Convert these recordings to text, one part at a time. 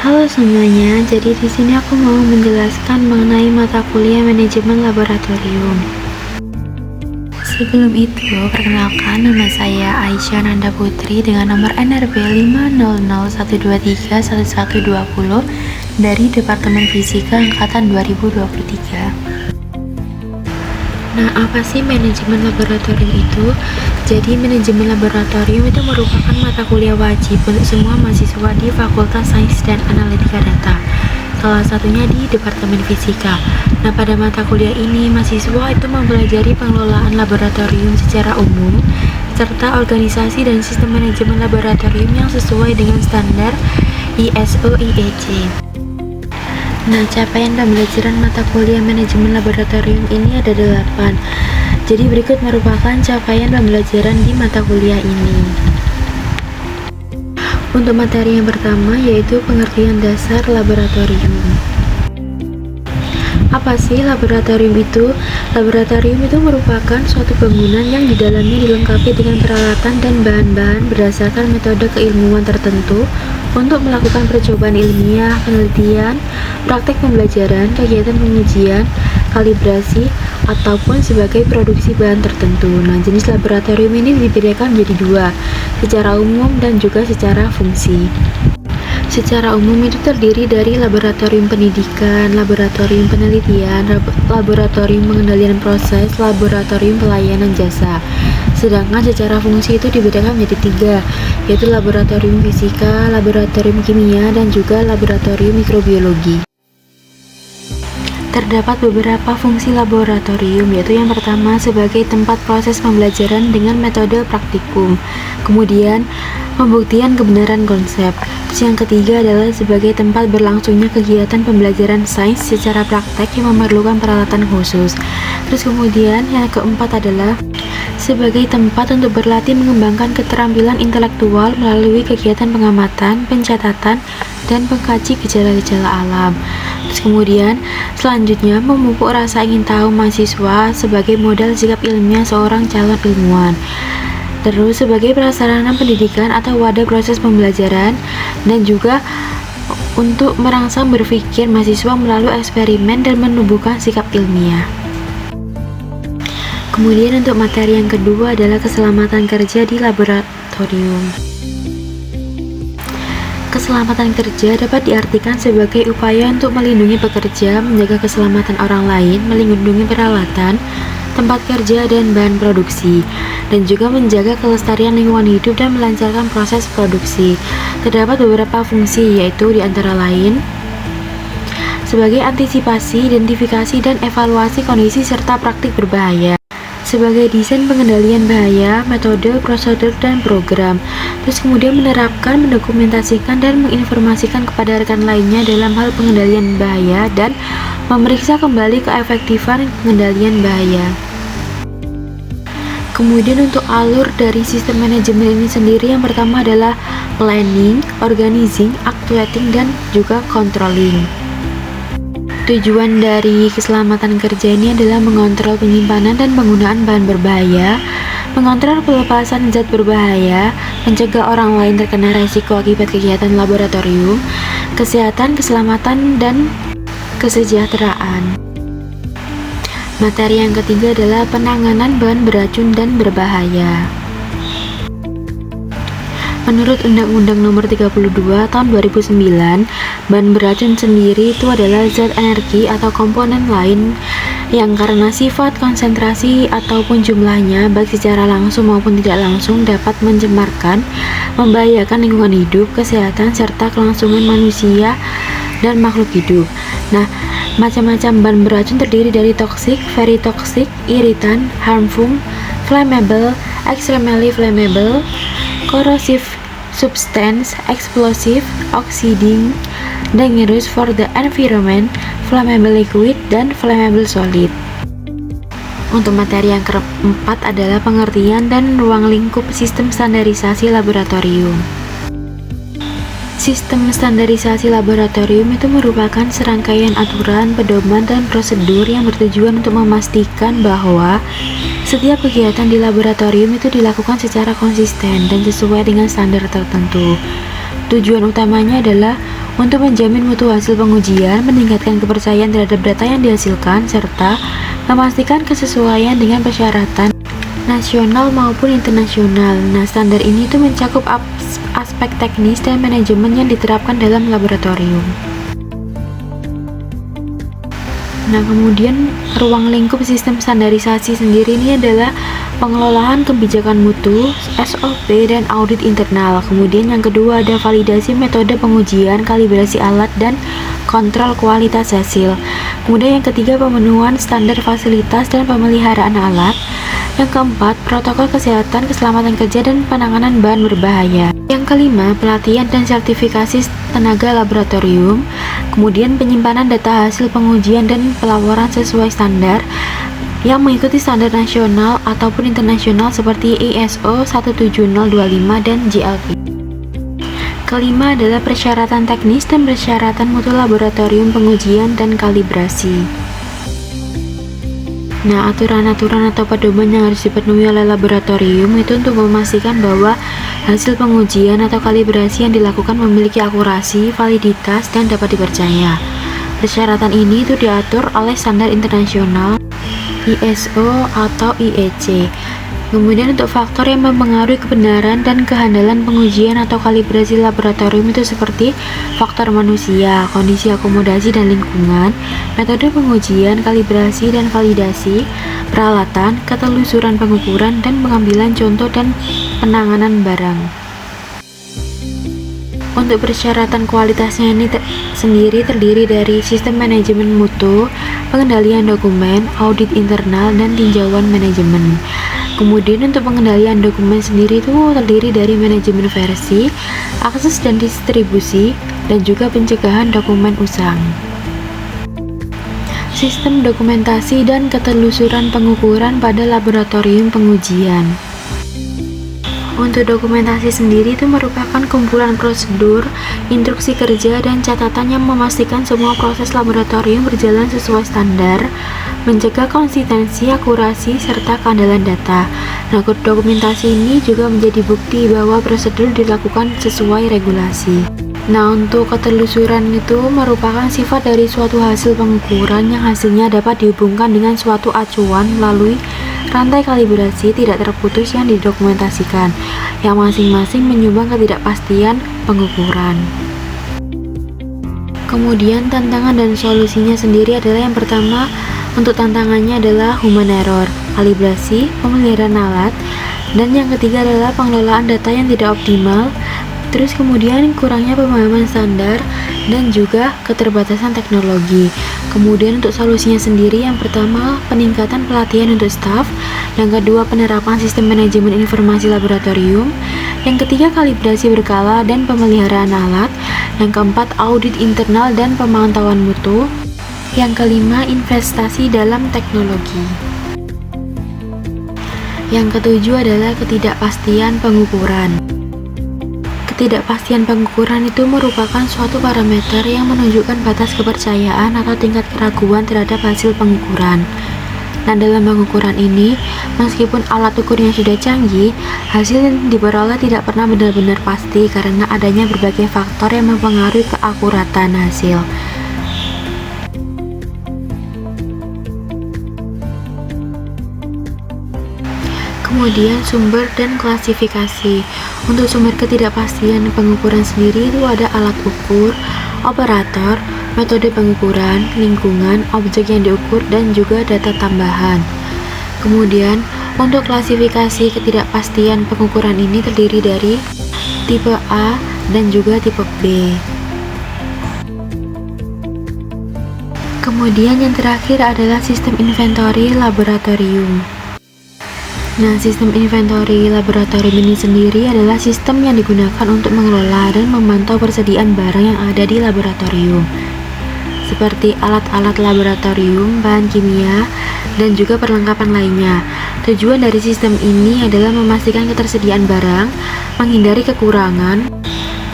Halo semuanya, jadi di sini aku mau menjelaskan mengenai mata kuliah manajemen laboratorium. Sebelum itu, perkenalkan nama saya Aisyah Nanda Putri dengan nomor NRB 50012311120 dari Departemen Fisika Angkatan 2023. Nah, apa sih manajemen laboratorium itu? Jadi, manajemen laboratorium itu merupakan mata kuliah wajib untuk semua mahasiswa di Fakultas Sains dan Analitika Data. Salah satunya di Departemen Fisika. Nah, pada mata kuliah ini, mahasiswa itu mempelajari pengelolaan laboratorium secara umum, serta organisasi dan sistem manajemen laboratorium yang sesuai dengan standar ISO IEC. Nah, capaian pembelajaran mata kuliah manajemen laboratorium ini ada 8. Jadi berikut merupakan capaian pembelajaran di mata kuliah ini. Untuk materi yang pertama yaitu pengertian dasar laboratorium. Apa sih laboratorium itu? Laboratorium itu merupakan suatu bangunan yang di dalamnya dilengkapi dengan peralatan dan bahan-bahan berdasarkan metode keilmuan tertentu untuk melakukan percobaan ilmiah, penelitian, praktek pembelajaran, kegiatan pengujian, kalibrasi, ataupun sebagai produksi bahan tertentu. Nah, jenis laboratorium ini dibedakan menjadi dua, secara umum dan juga secara fungsi. Secara umum itu terdiri dari laboratorium pendidikan, laboratorium penelitian, laboratorium pengendalian proses, laboratorium pelayanan jasa. Sedangkan secara fungsi itu dibedakan menjadi 3, yaitu laboratorium fisika, laboratorium kimia, dan juga laboratorium mikrobiologi. Terdapat beberapa fungsi laboratorium, yaitu yang pertama sebagai tempat proses pembelajaran dengan metode praktikum, kemudian pembuktian kebenaran konsep. Yang ketiga adalah sebagai tempat berlangsungnya kegiatan pembelajaran sains secara praktek yang memerlukan peralatan khusus. Terus kemudian yang keempat adalah sebagai tempat untuk berlatih mengembangkan keterampilan intelektual melalui kegiatan pengamatan, pencatatan, dan pengkaji gejala-gejala alam. Terus kemudian selanjutnya memupuk rasa ingin tahu mahasiswa sebagai modal sikap ilmiah seorang calon ilmuwan. Terus sebagai prasarana pendidikan atau wadah proses pembelajaran, dan juga untuk merangsang berpikir mahasiswa melalui eksperimen dan menumbuhkan sikap ilmiah. Kemudian untuk materi yang kedua adalah keselamatan kerja di laboratorium. Keselamatan kerja dapat diartikan sebagai upaya untuk melindungi pekerja, menjaga keselamatan orang lain, melindungi peralatan, tempat kerja, dan bahan produksi, dan juga menjaga kelestarian lingkungan hidup dan melancarkan proses produksi. Terdapat beberapa fungsi, yaitu di antara lain sebagai antisipasi, identifikasi, dan evaluasi kondisi serta praktik berbahaya, sebagai desain pengendalian bahaya, metode, prosedur, dan program. Terus kemudian menerapkan, mendokumentasikan, dan menginformasikan kepada rekan lainnya dalam hal pengendalian bahaya, dan memeriksa kembali keefektifan pengendalian bahaya. Kemudian untuk alur dari sistem manajemen ini sendiri, yang pertama adalah planning, organizing, actuating, dan juga controlling. Tujuan dari keselamatan kerja ini adalah mengontrol penyimpanan dan penggunaan bahan berbahaya, mengontrol pelepasan zat berbahaya, mencegah orang lain terkena resiko akibat kegiatan laboratorium, kesehatan, keselamatan, dan kesejahteraan. Materi yang ketiga adalah penanganan bahan beracun dan berbahaya. Menurut Undang-Undang Nomor 32 Tahun 2009, bahan beracun sendiri itu adalah zat energi atau komponen lain yang karena sifat, konsentrasi, ataupun jumlahnya baik secara langsung maupun tidak langsung dapat mencemarkan, membahayakan lingkungan hidup, kesehatan, serta kelangsungan manusia dan makhluk hidup. Nah, macam-macam bahan beracun terdiri dari toxic, very toxic, irritant, harmful, flammable, extremely flammable, corrosive substance, explosive, oxidizing, dangerous for the environment, flammable liquid, dan flammable solid. Untuk materi yang keempat adalah pengertian dan ruang lingkup sistem standarisasi laboratorium. Sistem standarisasi laboratorium itu merupakan serangkaian aturan, pedoman, dan prosedur yang bertujuan untuk memastikan bahwa setiap kegiatan di laboratorium itu dilakukan secara konsisten dan sesuai dengan standar tertentu. Tujuan utamanya adalah untuk menjamin mutu hasil pengujian, meningkatkan kepercayaan terhadap data yang dihasilkan, serta memastikan kesesuaian dengan persyaratan nasional maupun internasional. Nah, standar ini tuh mencakup aspek teknis dan manajemen yang diterapkan dalam laboratorium. Nah, kemudian ruang lingkup sistem standarisasi sendiri ini adalah pengelolaan kebijakan mutu, SOP, dan audit internal. Kemudian yang kedua ada validasi metode pengujian, kalibrasi alat, dan kontrol kualitas hasil. Kemudian yang ketiga pemenuhan standar fasilitas dan pemeliharaan alat. Yang keempat, protokol kesehatan, keselamatan kerja, dan penanganan bahan berbahaya. Yang kelima, pelatihan dan sertifikasi tenaga laboratorium. Kemudian penyimpanan data hasil pengujian dan pelaporan sesuai standar yang mengikuti standar nasional ataupun internasional seperti ISO 17025 dan GLP. Kelima adalah persyaratan teknis dan persyaratan mutu laboratorium pengujian dan kalibrasi. Nah, aturan-aturan atau pedoman yang harus dipenuhi oleh laboratorium itu untuk memastikan bahwa hasil pengujian atau kalibrasi yang dilakukan memiliki akurasi, validitas, dan dapat dipercaya. Persyaratan ini itu diatur oleh standar internasional ISO atau IEC. Kemudian untuk faktor yang mempengaruhi kebenaran dan kehandalan pengujian atau kalibrasi laboratorium itu seperti faktor manusia, kondisi akomodasi dan lingkungan, metode pengujian, kalibrasi dan validasi, peralatan, ketelusuran pengukuran, dan pengambilan contoh dan penanganan barang. Untuk persyaratan kualitasnya ini sendiri terdiri dari sistem manajemen mutu, pengendalian dokumen, audit internal, dan tinjauan manajemen. Kemudian untuk pengendalian dokumen sendiri itu terdiri dari manajemen versi, akses dan distribusi, dan juga pencegahan dokumen usang. Sistem dokumentasi dan ketelusuran pengukuran pada laboratorium pengujian. Untuk dokumentasi sendiri itu merupakan kumpulan prosedur, instruksi kerja, dan catatan yang memastikan semua proses laboratorium berjalan sesuai standar, mencegah konsistensi, akurasi, serta keandalan data. Nah, dokumentasi ini juga menjadi bukti bahwa prosedur dilakukan sesuai regulasi. Nah, untuk ketelusuran itu merupakan sifat dari suatu hasil pengukuran yang hasilnya dapat dihubungkan dengan suatu acuan melalui rantai kalibrasi tidak terputus yang didokumentasikan, yang masing-masing menyumbang ketidakpastian pengukuran. Kemudian tantangan dan solusinya sendiri adalah yang pertama, untuk tantangannya adalah human error, kalibrasi, pemeliharaan alat, dan yang ketiga adalah pengelolaan data yang tidak optimal, terus kemudian kurangnya pemahaman standar, dan juga keterbatasan teknologi. Kemudian untuk solusinya sendiri, yang pertama peningkatan pelatihan untuk staf, yang kedua penerapan sistem manajemen informasi laboratorium, yang ketiga kalibrasi berkala dan pemeliharaan alat, yang keempat audit internal dan pemantauan mutu, yang kelima investasi dalam teknologi. Yang ketujuh adalah ketidakpastian pengukuran. Ketidakpastian pengukuran itu merupakan suatu parameter yang menunjukkan batas kepercayaan atau tingkat keraguan terhadap hasil pengukuran. Nah, dalam pengukuran ini, meskipun alat ukurnya sudah canggih, hasil yang diperoleh tidak pernah benar-benar pasti karena adanya berbagai faktor yang mempengaruhi keakuratan hasil. Kemudian sumber dan klasifikasi. Untuk sumber ketidakpastian pengukuran sendiri itu ada alat ukur, operator, metode pengukuran, lingkungan, objek yang diukur, dan juga data tambahan. Kemudian untuk klasifikasi ketidakpastian pengukuran ini terdiri dari tipe A dan juga tipe B. Kemudian yang terakhir adalah sistem inventory laboratorium. Nah, sistem inventory laboratorium ini sendiri adalah sistem yang digunakan untuk mengelola dan memantau persediaan barang yang ada di laboratorium, seperti alat-alat laboratorium, bahan kimia, dan juga perlengkapan lainnya. Tujuan dari sistem ini adalah memastikan ketersediaan barang, menghindari kekurangan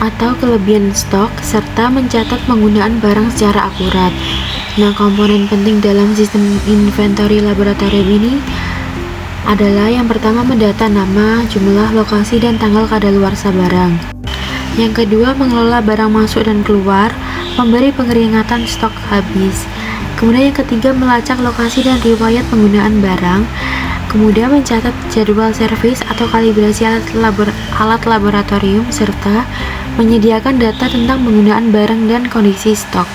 atau kelebihan stok, serta mencatat penggunaan barang secara akurat. Nah, komponen penting dalam sistem inventory laboratorium ini adalah yang pertama mendata nama, jumlah, lokasi, dan tanggal kadaluarsa barang. Yang kedua, mengelola barang masuk dan keluar, memberi pengeringatan stok habis. Kemudian yang ketiga, melacak lokasi dan riwayat penggunaan barang. Kemudian mencatat jadwal servis atau kalibrasi alat laboratorium, serta menyediakan data tentang penggunaan barang dan kondisi stok.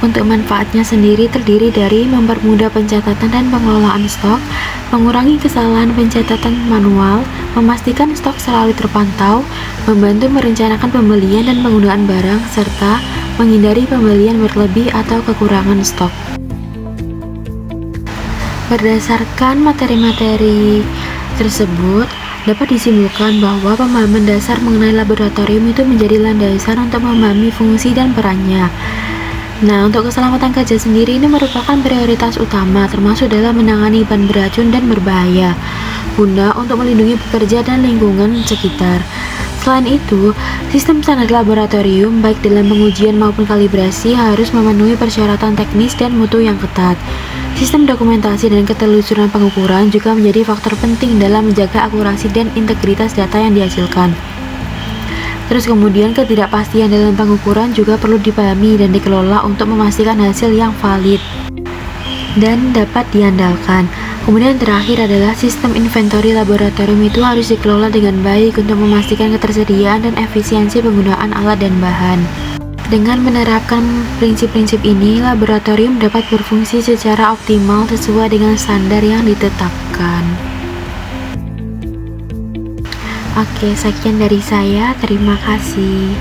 Untuk manfaatnya sendiri terdiri dari mempermudah pencatatan dan pengelolaan stok, mengurangi kesalahan pencatatan manual, memastikan stok selalu terpantau, membantu merencanakan pembelian dan penggunaan barang, serta menghindari pembelian berlebih atau kekurangan stok. Berdasarkan materi-materi tersebut, dapat disimpulkan bahwa pemahaman dasar mengenai laboratorium itu menjadi landasan untuk memahami fungsi dan perannya. Nah, untuk keselamatan kerja sendiri ini merupakan prioritas utama, termasuk dalam menangani bahan beracun dan berbahaya, guna untuk melindungi pekerja dan lingkungan sekitar. Selain itu, sistem standar laboratorium, baik dalam pengujian maupun kalibrasi, harus memenuhi persyaratan teknis dan mutu yang ketat. Sistem dokumentasi dan ketelusuran pengukuran juga menjadi faktor penting dalam menjaga akurasi dan integritas data yang dihasilkan. Terus kemudian ketidakpastian dalam pengukuran juga perlu dipahami dan dikelola untuk memastikan hasil yang valid dan dapat diandalkan. Kemudian terakhir adalah sistem inventory laboratorium itu harus dikelola dengan baik untuk memastikan ketersediaan dan efisiensi penggunaan alat dan bahan. Dengan menerapkan prinsip-prinsip ini, laboratorium dapat berfungsi secara optimal sesuai dengan standar yang ditetapkan. Oke, sekian dari saya. Terima kasih.